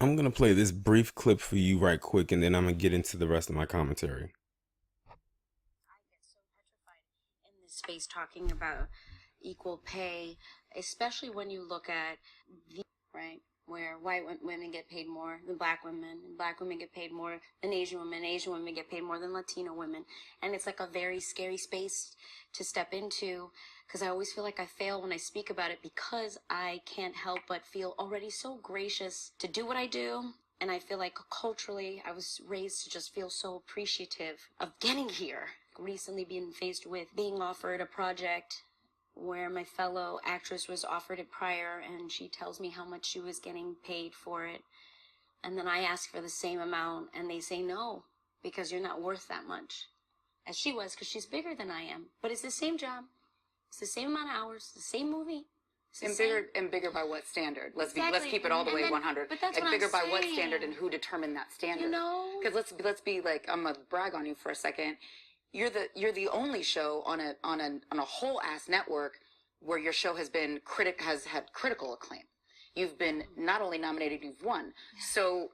I'm gonna play this brief clip for you right quick, and then I'm gonna get into the rest of my commentary. I get so petrified in this space talking about equal pay, especially when you look at the right where white women get paid more than black women, and black women get paid more than Asian women get paid more than Latino women, and it's like a very scary space to step into because I always feel like I fail when I speak about it because I can't help but feel already so gracious to do what I do. And I feel like culturally, I was raised to just feel so appreciative of getting here. Recently being faced with being offered a project where my fellow actress was offered it prior, and she tells me how much she was getting paid for it. And then I ask for the same amount, and they say no, because you're not worth that much. As she was, because she's bigger than I am. But it's the same job, it's the same amount of hours, the same movie. And bigger by what standard? Let's Exactly. keep it all the way 100. But that's like what bigger I'm by what saying. standard and who determined that standard? You know? Because let's be like, I'm gonna brag on you for a second. You're the only show on a whole ass network where your show has had critical acclaim. You've been not only nominated, you've won. So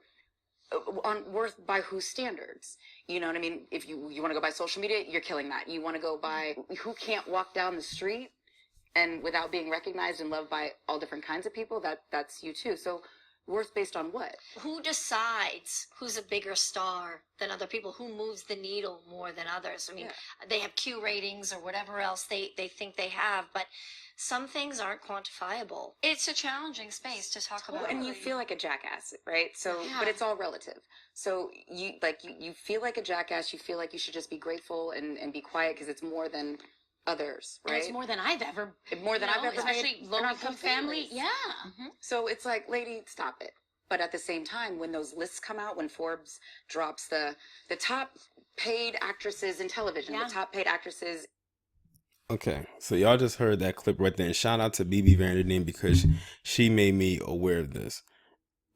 on worth by whose standards? You know what I mean? If you want to go by social media, you're killing that. You want to go by who can't walk down the street and without being recognized and loved by all different kinds of people, that's you too. So worth based on what? Who decides who's a bigger star than other people? Who moves the needle more than others? I mean, they have Q ratings or whatever else they think they have, but some things aren't quantifiable. It's a challenging space to talk about. And you feel like a jackass, right? So, Yeah. but it's all relative. So you feel like a jackass. You feel like you should just be grateful and be quiet because it's more than others, right? And it's more than I've ever, More than I've ever especially made low in our income whole family. families. Yeah. So it's like, lady, stop it. But at the same time, when those lists come out, when Forbes drops the top paid actresses in television, Yeah. the top paid actresses. Okay, so y'all just heard that clip right there, and shout out to BB Vanderden because she made me aware of this.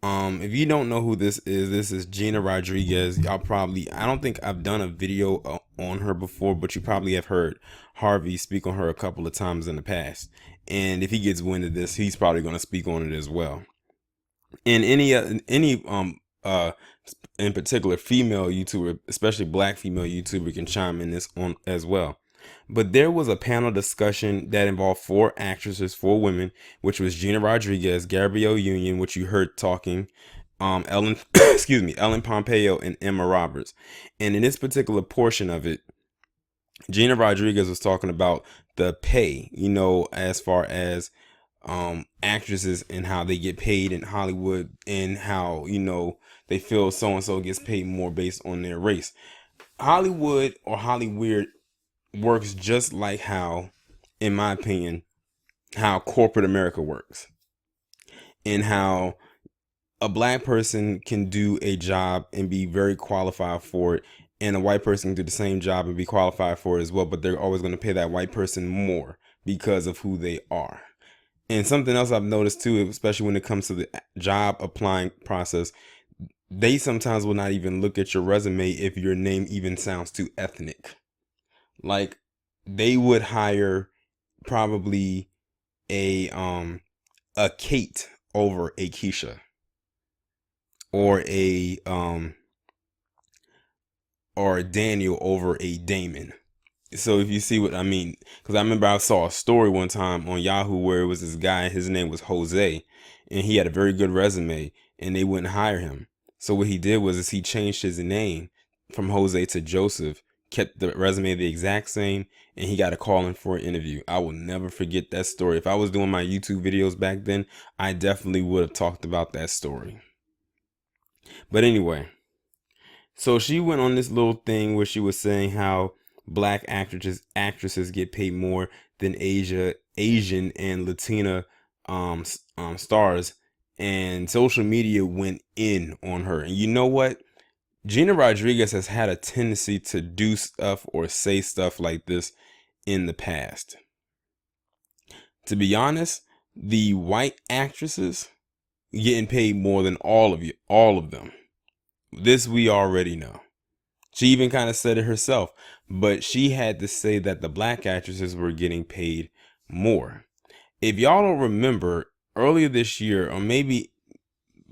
If you don't know who this is Gina Rodriguez. Y'all probably, I don't think I've done a video on her before, but you probably have heard Harvey speak on her a couple of times in the past. And if he gets wind of this, he's probably going to speak on it as well. And any in particular female YouTuber, especially black female YouTuber, can chime in this on as well. But there was a panel discussion that involved four actresses, four women, which was Gina Rodriguez, Gabrielle Union, which you heard talking, Ellen, excuse me, Ellen Pompeo, and Emma Roberts. And in this particular portion of it, Gina Rodriguez was talking about the pay, as far as actresses and how they get paid in Hollywood, and how they feel so and so gets paid more based on their race. Hollywood or Hollyweird works just like how, in my opinion, how corporate America works, and how a black person can do a job and be very qualified for it, and a white person can do the same job and be qualified for it as well, but they're always going to pay that white person more because of who they are. And something else I've noticed too, especially when it comes to the job applying process, they sometimes will not even look at your resume if your name even sounds too ethnic. Like, they would hire probably a Kate over a Keisha, or a Daniel over a Damon. So if you see what I mean, because I remember I saw a story one time on Yahoo where it was this guy, his name was Jose, and he had a very good resume, and they wouldn't hire him. So what he did was he changed his name from Jose to Joseph, kept the resume the exact same, and he got a call in for an interview. I will never forget that story. If I was doing my YouTube videos back then, I definitely would have talked about that story. But anyway, so she went on this little thing where she was saying how black actresses get paid more than Asian and Latina stars, and social media went in on her. And you know what? Gina Rodriguez has had a tendency to do stuff or say stuff like this in the past. To be honest, the white actresses getting paid more than all of them. This we already know. She even kind of said it herself, but she had to say that the black actresses were getting paid more. If y'all don't remember, earlier this year, or maybe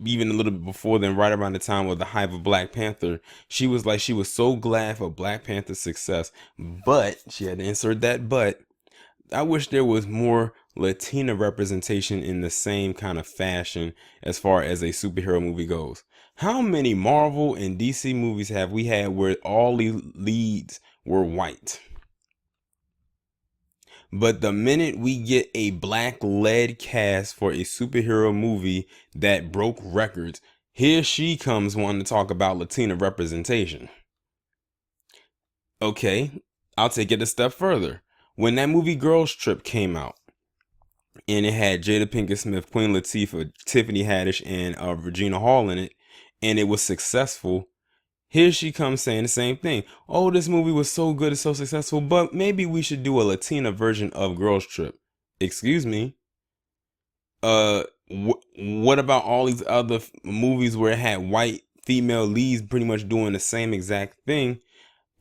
even a little bit before then, right around the time of the hype of Black Panther, she was like, she was so glad for Black Panther's success, but she had to insert that but. I wish there was more Latina representation in the same kind of fashion as far as a superhero movie goes. How many Marvel and DC movies have we had where all the leads were white? But the minute we get a black led cast for a superhero movie that broke records, here she comes wanting to talk about Latina representation. Okay, I'll take it a step further. When that movie Girls Trip came out, and it had Jada Pinkett Smith, Queen Latifah, Tiffany Haddish, and Regina Hall in it, and it was successful. Here she comes saying the same thing. Oh, this movie was so good, it's so successful, but maybe we should do a Latina version of Girls Trip. Excuse me. What about all these other movies where it had white female leads pretty much doing the same exact thing?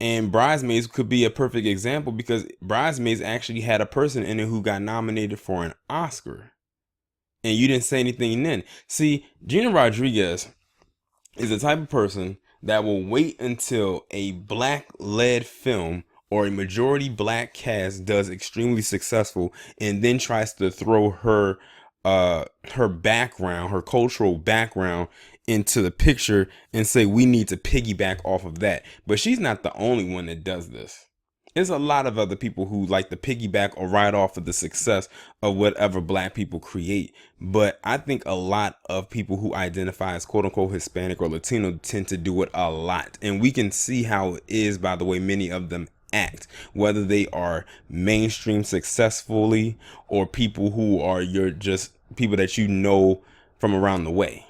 And Bridesmaids could be a perfect example because Bridesmaids actually had a person in it who got nominated for an Oscar. And you didn't say anything then. See, Gina Rodriguez is the type of person that will wait until a black led film or a majority black cast does extremely successful and then tries to throw her background, her cultural background into the picture and say we need to piggyback off of that. But she's not the only one that does this. There's a lot of other people who like to piggyback or ride off of the success of whatever black people create. But I think a lot of people who identify as quote unquote Hispanic or Latino tend to do it a lot. And we can see how it is by the way many of them act, whether they are mainstream successfully or people who are your just people that you know from around the way.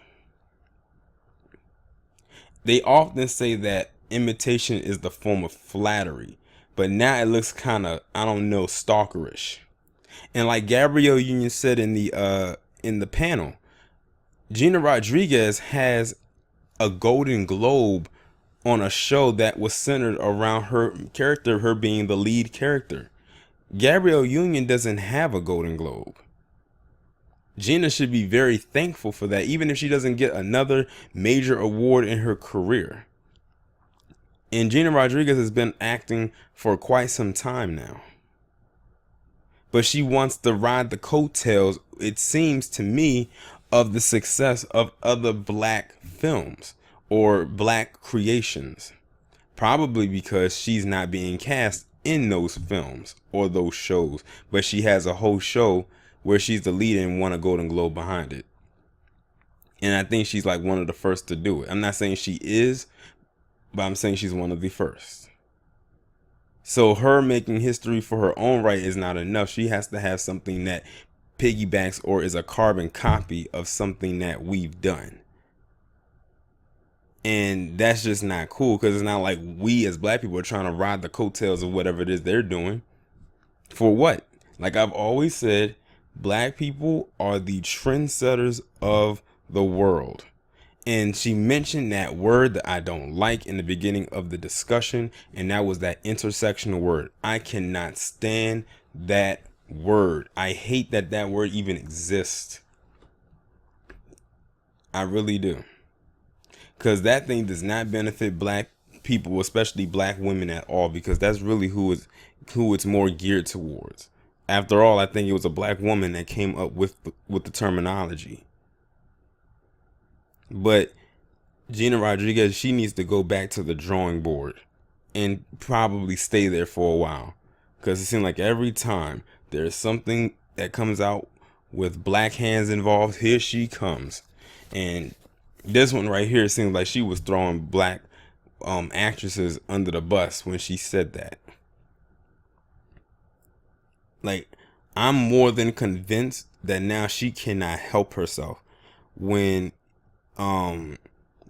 They often say that imitation is the form of flattery, but now it looks kind of, I don't know, stalkerish. And like Gabrielle Union said in the panel, Gina Rodriguez has a Golden Globe on a show that was centered around her character, her being the lead character. Gabrielle Union doesn't have a Golden Globe. Gina should be very thankful for that, even if she doesn't get another major award in her career. And Gina Rodriguez has been acting for quite some time now. But she wants to ride the coattails, it seems to me, of the success of other black films or black creations. Probably because she's not being cast in those films or those shows. But she has a whole show where she's the lead and won a Golden Globe behind it. And I think she's like one of the first to do it. I'm not saying she is, but I'm saying she's one of the first. So her making history for her own right is not enough. She has to have something that piggybacks or is a carbon copy of something that we've done. And that's just not cool because it's not like we as black people are trying to ride the coattails of whatever it is they're doing. For what? Like I've always said, black people are the trendsetters of the world. And she mentioned that word that I don't like in the beginning of the discussion, and that was that intersectional word. I cannot stand that word. I hate that that word even exists. I really do. Because that thing does not benefit black people, especially black women at all, because that's really who it's more geared towards. After all, I think it was a black woman that came up with the terminology. But Gina Rodriguez, she needs to go back to the drawing board and probably stay there for a while. Because it seems like every time there's something that comes out with black hands involved, here she comes. And this one right here seems like she was throwing black actresses under the bus when she said that. Like, I'm more than convinced that now she cannot help herself when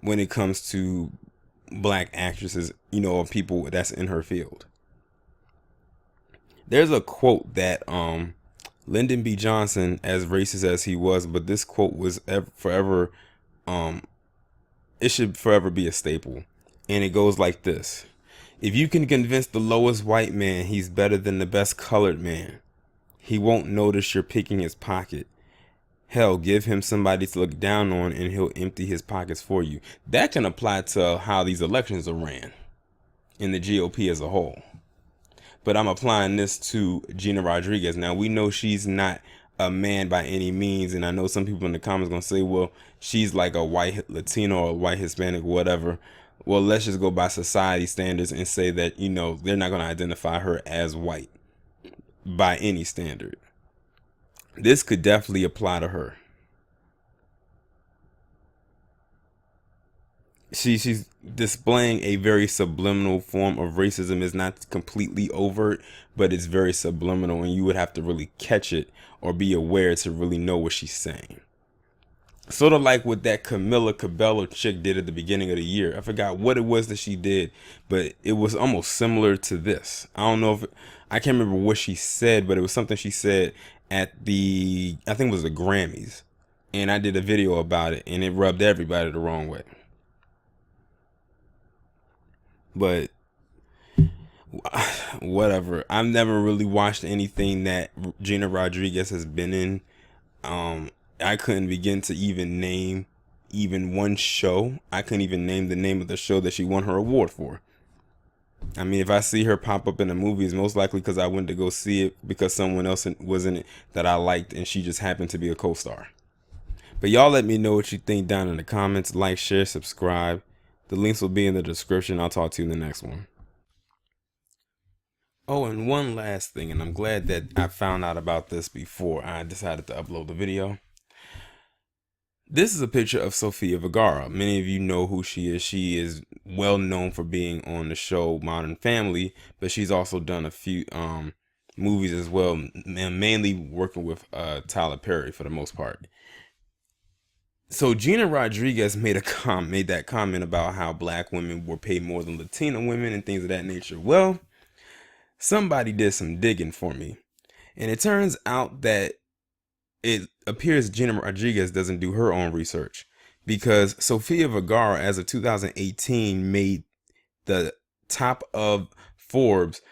it comes to black actresses, you know, or people that's in her field. There's a quote that Lyndon B. Johnson, as racist as he was, but this quote was forever, it should forever be a staple. And it goes like this: if you can convince the lowest white man he's better than the best colored man, he won't notice you're picking his pocket. Hell, give him somebody to look down on and he'll empty his pockets for you. That can apply to how these elections are ran in the GOP as a whole. But I'm applying this to Gina Rodriguez. Now, we know she's not a man by any means, and I know some people in the comments going to say, well, she's like a white Latino or white Hispanic, whatever. Well, let's just go by society standards and say that, you know, they're not going to identify her as white by any standard. This could definitely apply to her. She's displaying a very subliminal form of racism. It's not completely overt, but it's very subliminal, and you would have to really catch it or be aware to really know what she's saying. Sort of like what that Camila Cabello chick did at the beginning of the year. I forgot what it was that she did, but it was almost similar to this. I don't know if I can't remember what she said, but it was something she said at I think it was the Grammys, and I did a video about it, and it rubbed everybody the wrong way. But whatever. I've never really watched anything that Gina Rodriguez has been in. I couldn't begin to even name even one show. I couldn't even name the name of the show that she won her award for. I mean, if I see her pop up in a movie, it's most likely because I went to go see it because someone else was in it that I liked, and she just happened to be a co-star. But y'all let me know what you think down in the comments. Like, share, subscribe. The links will be in the description. I'll talk to you in the next one. Oh, and one last thing, and I'm glad that I found out about this before I decided to upload the video. This is a picture of Sofia Vergara. Many of you know who she is. She is well known for being on the show Modern Family, but she's also done a few movies as well, mainly working with Tyler Perry for the most part. So Gina Rodriguez made that comment about how black women were paid more than Latina women and things of that nature. Well, somebody did some digging for me, and it turns out that it appears Gina Rodriguez doesn't do her own research, because Sofia Vergara, as of 2018, made the top of Forbes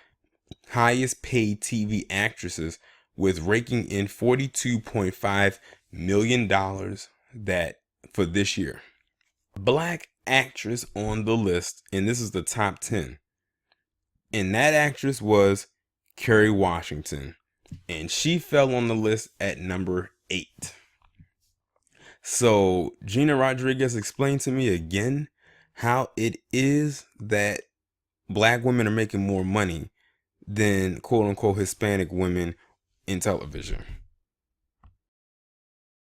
highest paid TV actresses with raking in $42.5 million that for this year. Black actress on the list, and this is the top 10. And that actress was Kerry Washington, and she fell on the list at number 8. So Gina Rodriguez explained to me again how it is that black women are making more money than quote unquote Hispanic women in television.